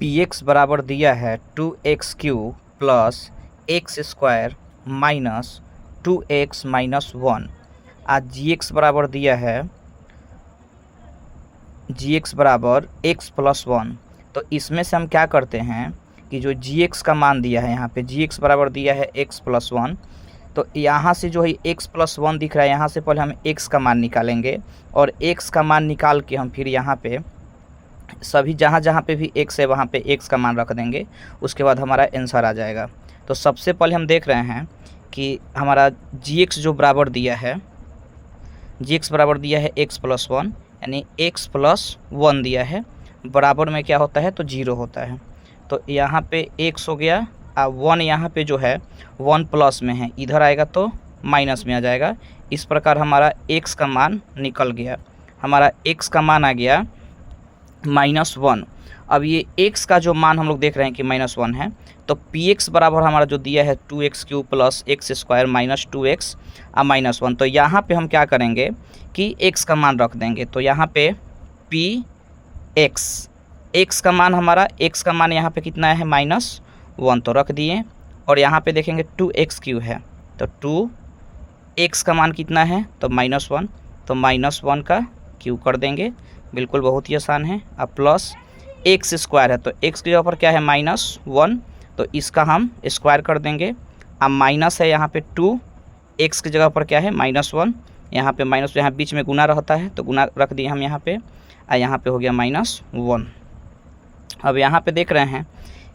P x बराबर दिया है 2x³ plus x square minus 2x minus 1। आज जी एक्स बराबर दिया है जी एक्स बराबर x प्लस 1। तो इसमें से हम क्या करते हैं कि जो जी एक्स का मान दिया है यहाँ पे जी एक्स बराबर दिया है x प्लस 1, तो यहाँ से जो है x प्लस 1 दिख रहा है, यहाँ से पहले हम x का मान निकालेंगे और x का मान निकाल के हम फिर यहाँ पे सभी जहाँ जहाँ पे भी x है वहाँ पे x का मान रख देंगे। उसके बाद हमारा आंसर आ जाएगा। तो सबसे पहले हम देख रहे हैं कि हमारा जी एक्स जो बराबर दिया है जी एक्स बराबर दिया है x प्लस 1, यानी x प्लस 1 दिया है, बराबर में क्या होता है तो 0 होता है। तो यहाँ पे x हो गया और 1 यहाँ पे जो है 1 प्लस में है, इधर आएगा तो माइनस में आ जाएगा। इस प्रकार हमारा x का मान निकल गया। हमारा x का मान आ गया -1। अब ये x का जो मान हम लोग देख रहे हैं कि -1 है, तो px बराबर हमारा जो दिया है 2x³ plus x square minus 2x और -1। तो यहाँ पे हम क्या करेंगे कि x का मान रख देंगे। तो यहाँ पे px x का मान हमारा x का मान यहाँ पे कितना है -1, तो रख दिए। और यहाँ पे देखेंगे 2x³ है, तो 2x का मान कितना है तो -1, तो -1 का क्यू कर देंगे। बिल्कुल बहुत ही आसान है। अब प्लस एक्स स्क्वायर है, तो x की जगह पर क्या है -1, तो इसका हम स्क्वायर कर देंगे। अब माइनस है यहाँ पे 2, x की जगह पर क्या है -1, यहाँ पे माइनस, यहाँ बीच में गुना रहता है तो गुना रख दिए हम यहाँ पे, और यहाँ पे हो गया -1। अब यहाँ पे देख रहे हैं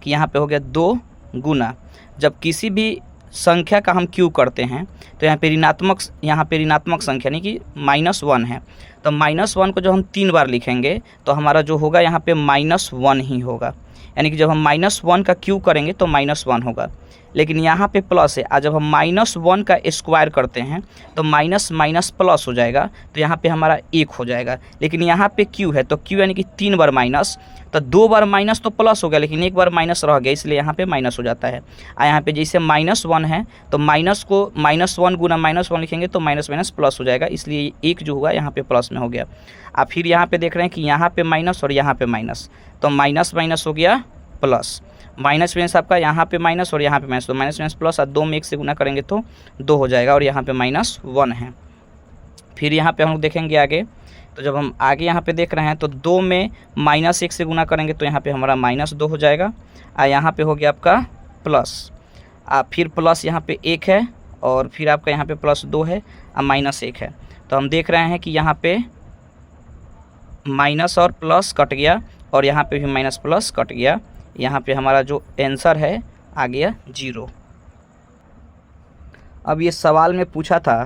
कि यहाँ पे हो गया 2 गुना। जब किसी भी संख्या का हम क्यू करते हैं तो यहाँ पे ऋणात्मक संख्या यानी कि -1 है, तो -1 को जब हम 3 बार लिखेंगे तो हमारा जो होगा यहाँ पे -1 ही होगा। यानी कि जब हम -1 का क्यू करेंगे तो -1 होगा। लेकिन यहाँ पे प्लस है, आज जब हम -1 का स्क्वायर करते हैं तो माइनस माइनस प्लस हो जाएगा, तो यहाँ पे हमारा 1 हो जाएगा। लेकिन यहाँ पे क्यू है, तो क्यू यानी कि 3 बार माइनस, तो 2 बार माइनस तो प्लस हो गया, लेकिन 1 बार माइनस रह गया, इसलिए यहाँ पे माइनस हो जाता है। और यहाँ पे जैसे -1 है तो माइनस को -1 गुना -1 लिखेंगे तो माइनस माइनस प्लस हो जाएगा, इसलिए 1 जो हुआ यहाँ पे प्लस में हो गया। अब फिर यहाँ पे देख रहे हैं कि यहाँ पे माइनस और यहाँ पे माइनस, तो माइनस माइनस हो गया प्लस, माइनस माइनस आपका यहाँ पे माइनस और यहाँ पे माइनस, तो माइनस माइनस प्लस, और 2 में 1 से गुना करेंगे तो 2 हो जाएगा, और यहाँ पे -1 है। फिर यहाँ पे हम लोग देखेंगे आगे, तो जब हम आगे यहाँ पे देख रहे हैं तो 2 में -1 से गुना करेंगे तो यहाँ पे हमारा -2 हो जाएगा, और यहाँ पे हो गया आपका प्लस, फिर प्लस यहाँ पे 1 है, और फिर आपका यहाँ पे +2 है और -1 है। तो हम देख रहे हैं कि यहाँ पे माइनस और प्लस कट गया, और यहाँ पे भी माइनस प्लस कट गया। यहाँ पे हमारा जो आंसर है आ गया 0। अब ये सवाल में पूछा था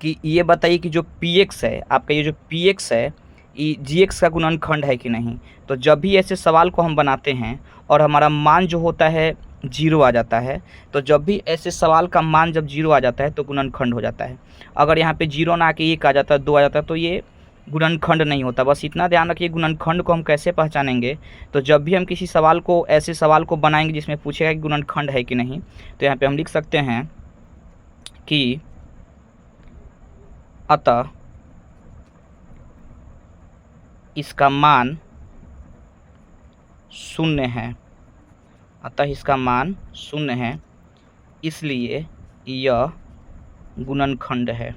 कि ये बताइए कि जो px है आपका, ये जो px है ये gx का गुणनखंड है कि नहीं। तो जब भी ऐसे सवाल को हम बनाते हैं और हमारा मान जो होता है 0 आ जाता है, तो जब भी ऐसे सवाल का मान जब 0 आ जाता है तो गुणनखंड हो जाता है। अगर यहाँ पे 0 ना आके 1 आ जाता है, 2 आ जाता है, तो ये गुणनखंड नहीं होता। बस इतना ध्यान रखिए। गुणनखंड को हम कैसे पहचानेंगे, तो जब भी हम किसी सवाल को, ऐसे सवाल को बनाएंगे जिसमें पूछेगा कि गुणनखंड है कि नहीं, तो यहाँ पे हम लिख सकते हैं कि अतः इसका मान 0 है, अतः इसका मान 0 है, इसलिए यह गुणनखंड है,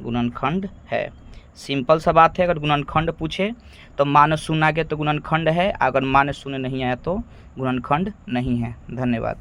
गुणनखंड है। सिंपल सा बात है। अगर गुणनखंड पूछे तो मान 0 आ गया तो गुणनखंड है, अगर मान 0 नहीं आया तो गुणनखंड नहीं है। धन्यवाद।